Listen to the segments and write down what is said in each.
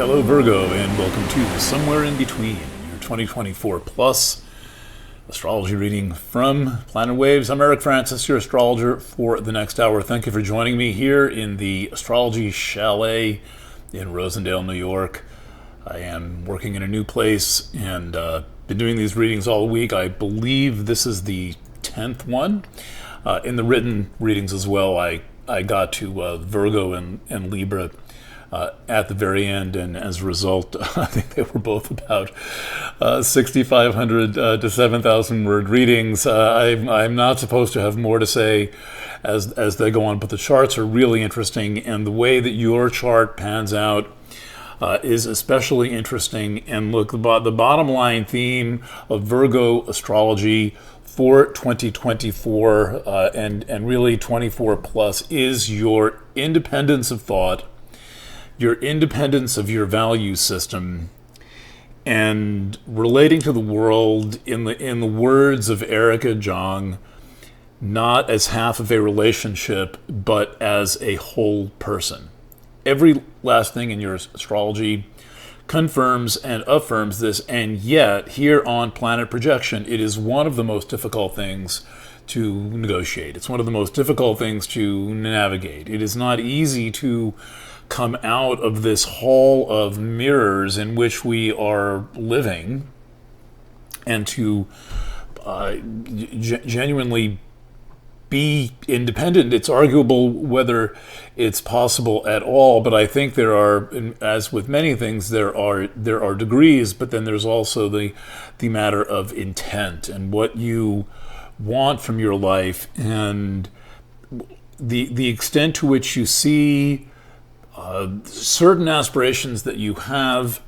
Hello Virgo, and welcome to Somewhere in Between, your 2024 plus astrology reading from Planet Waves. I'm Eric Francis, your astrologer for the next hour. Thank you for joining me here in the Astrology Chalet in Rosendale, New York. I am working in a new place and been doing these readings all week. I believe this is the 10th one. In the written readings as well, I got to Virgo and Libra at the very end, and as a result, I think they were both about 6,500 to 7,000 word readings. I'm not supposed to have more to say as they go on, but the charts are really interesting, and the way that your chart pans out is especially interesting. And look, the bottom line theme of Virgo astrology for 2024 and really 24 plus is your independence of thought, your independence of your value system, and relating to the world in the words of Erica Jong, not as half of a relationship, but as a whole person. Every last thing in your astrology confirms and affirms this, and yet here on Planet Projection, it is one of the most difficult things to negotiate. It's one of the most difficult things to navigate. It is not easy to come out of this hall of mirrors in which we are living and to genuinely be independent. It's arguable whether it's possible at all, but I think there are, as with many things, there are degrees, but then there's also the matter of intent and what you want from your life, and the extent to which you see certain aspirations that you have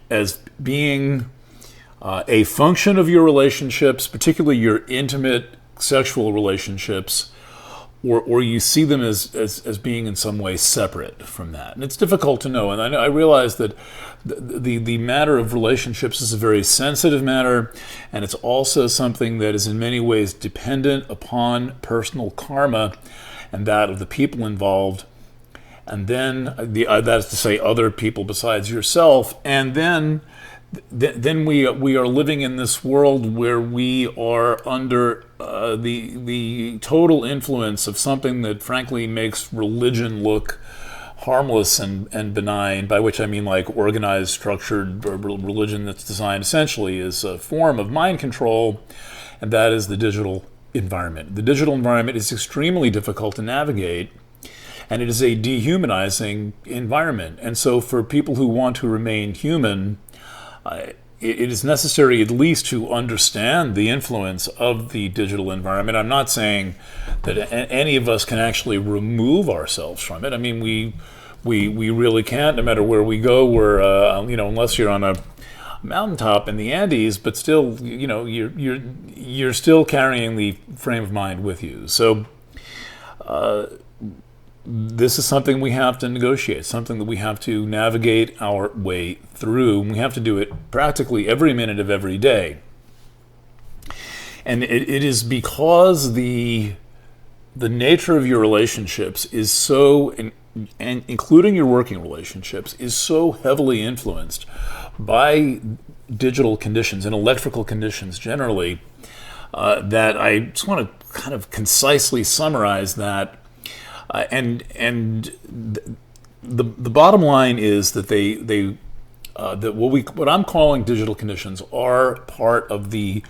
as being a function of your relationships, particularly your intimate sexual relationships, or you see them as being in some way separate from that. And it's difficult to know. And I realize that the matter of relationships is a very sensitive matter, and it's also something that is in many ways dependent upon personal karma and that of the people involved. And then, that is to say, other people besides yourself. And then we are living in this world where we are under the total influence of something that frankly makes religion look harmless and benign, by which I mean like organized, structured religion that's designed essentially as a form of mind control, and that is the digital environment. The digital environment is extremely difficult to navigate, and it is a dehumanizing environment. And so for people who want to remain human, it is necessary at least to understand the influence of the digital environment. I'm not saying that any of us can actually remove ourselves from it. I mean, we really can't, no matter where we go. We're unless you're on a mountaintop in the Andes, but still, you're still carrying the frame of mind with you. So this is something we have to negotiate, something that we have to navigate our way through. We have to do it practically every minute of every day. And it is because the nature of your relationships is so, and including your working relationships, is so heavily influenced by digital conditions and electrical conditions generally, that I just want to kind of concisely summarize that. And the bottom line is that that what I'm calling digital conditions are part of the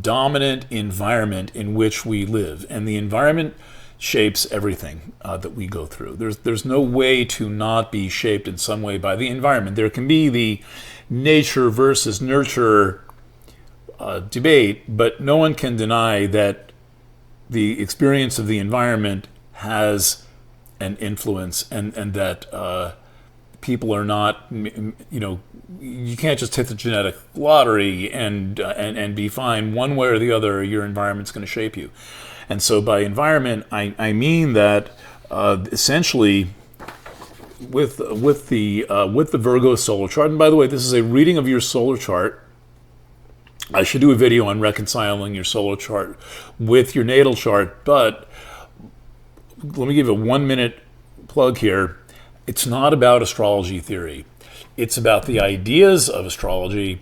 dominant environment in which we live, and the environment shapes everything that we go through. There's no way to not be shaped in some way by the environment. There can be the nature versus nurture debate, but no one can deny that the experience of the environment has an influence, and that people are not, you can't just hit the genetic lottery and be fine. One way or the other, your environment's going to shape you. And so by environment, I mean that essentially with the Virgo solar chart. And by the way, this is a reading of your solar chart. I should do a video on reconciling your solar chart with your natal chart, but let me give a 1 minute plug here. It's not about astrology theory. It's about the ideas of astrology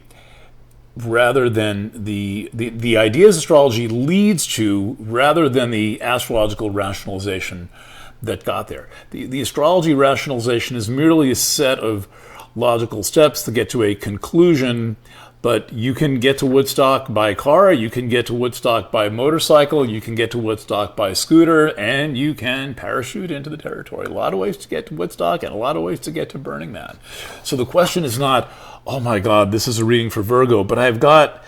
rather than the ideas astrology leads to rather than the astrological rationalization that got there. The astrology rationalization is merely a set of logical steps to get to a conclusion, but you can get to Woodstock by car, you can get to Woodstock by motorcycle, you can get to Woodstock by scooter, and you can parachute into the territory. A lot of ways to get to Woodstock and a lot of ways to get to Burning Man. So the question is not, oh my God, this is a reading for Virgo, but I've got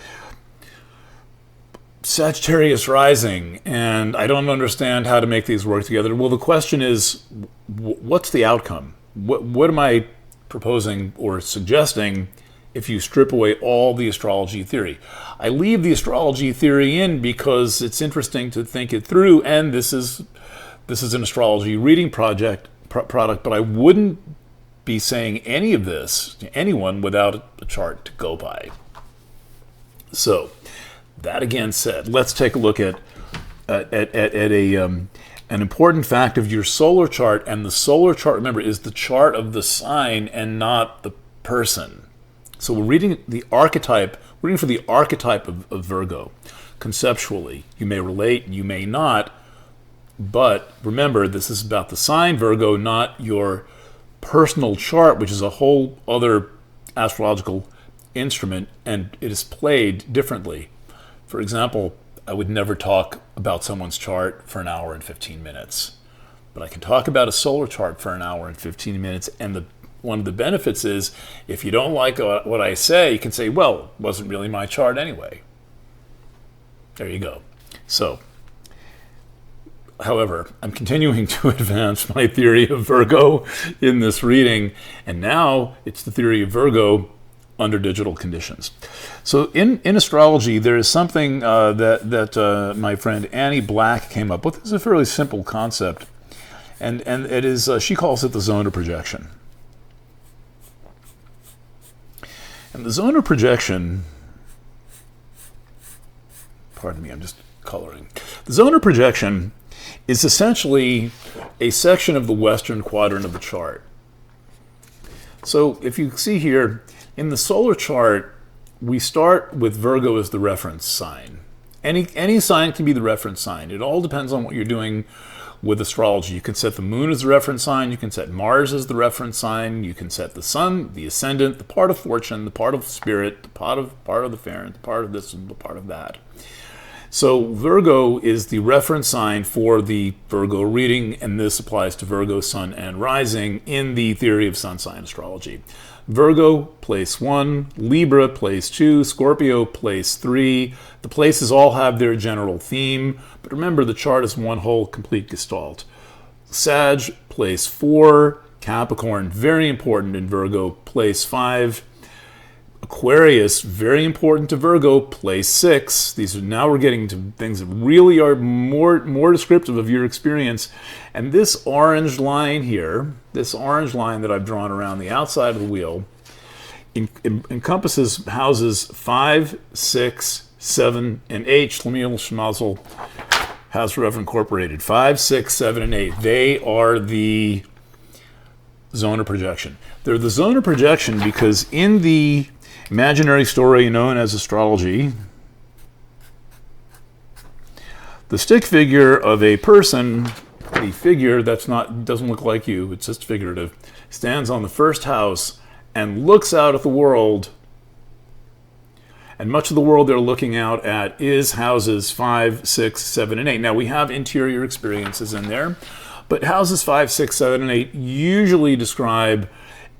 Sagittarius rising, and I don't understand how to make these work together. Well, the question is, what's the outcome? What am I proposing or suggesting if you strip away all the astrology theory? I leave the astrology theory in because it's interesting to think it through, and this is an astrology reading product, but I wouldn't be saying any of this to anyone without a chart to go by. So, that again said, let's take a look at an important fact of your solar chart. And the solar chart, remember, is the chart of the sign and not the person. So we're reading the archetype, we're reading for the archetype of Virgo. Conceptually, you may relate, you may not, but remember, this is about the sign Virgo, not your personal chart, which is a whole other astrological instrument, and it is played differently. For example, I would never talk about someone's chart for an hour and 15 minutes, but I can talk about a solar chart for an hour and 15 minutes, and one of the benefits is, if you don't like what I say, you can say, well, it wasn't really my chart anyway. There you go. So, however, I'm continuing to advance my theory of Virgo in this reading, and now it's the theory of Virgo under digital conditions. So in astrology, there is something that my friend Annie Black came up with. It's a fairly simple concept, and it is, she calls it the zone of projection. And the zone of projection, pardon me, I'm just coloring. The zone of projection is essentially a section of the western quadrant of the chart. So if you see here, in the solar chart, we start with Virgo as the reference sign. Any sign can be the reference sign. It all depends on what you're doing with astrology. You can set the moon as the reference sign, you can set Mars as the reference sign, you can set the sun, the ascendant, the part of fortune, the part of spirit, the part of the parent, the part of this and the part of that. So Virgo is the reference sign for the Virgo reading, and this applies to Virgo, sun, and rising in the theory of sun sign astrology. Virgo, place 1, Libra, place 2, Scorpio, place 3. The places all have their general theme, but remember, the chart is one whole complete gestalt. Sag, place 4, Capricorn, very important in Virgo, place 5. Aquarius, very important to Virgo, place 6. These are, now we're getting to things that really are more descriptive of your experience. And this orange line here, this orange line that I've drawn around the outside of the wheel, encompasses houses 5, 6, 7, and 8. Shlomiel Schmazel, House Rev Incorporated. 5, 6, 7, and 8. They are the zone of projection. They're the zone of projection because in the imaginary story known as astrology, the stick figure of a person, a figure doesn't look like you, it's just figurative, stands on the first house and looks out at the world, and much of the world they're looking out at is houses 5, 6, 7, and 8. Now we have interior experiences in there, but houses 5, 6, 7, and 8 usually describe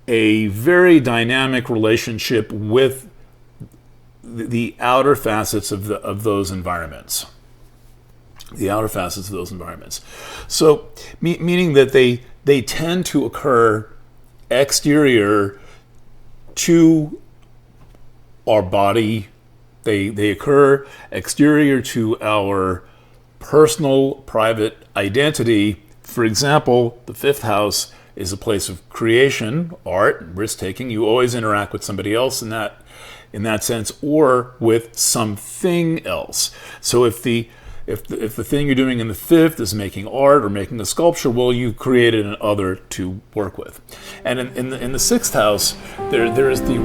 a very dynamic relationship with the outer facets of those environments. The outer facets of those environments. So, meaning that they tend to occur exterior to our body. They occur exterior to our personal, private identity. For example, the 5th house is a place of creation, art, risk-taking. You always interact with somebody else in that sense, or with something else. So if the thing you're doing in the 5th is making art or making a sculpture, well, you created an other to work with. And in the sixth house, there is the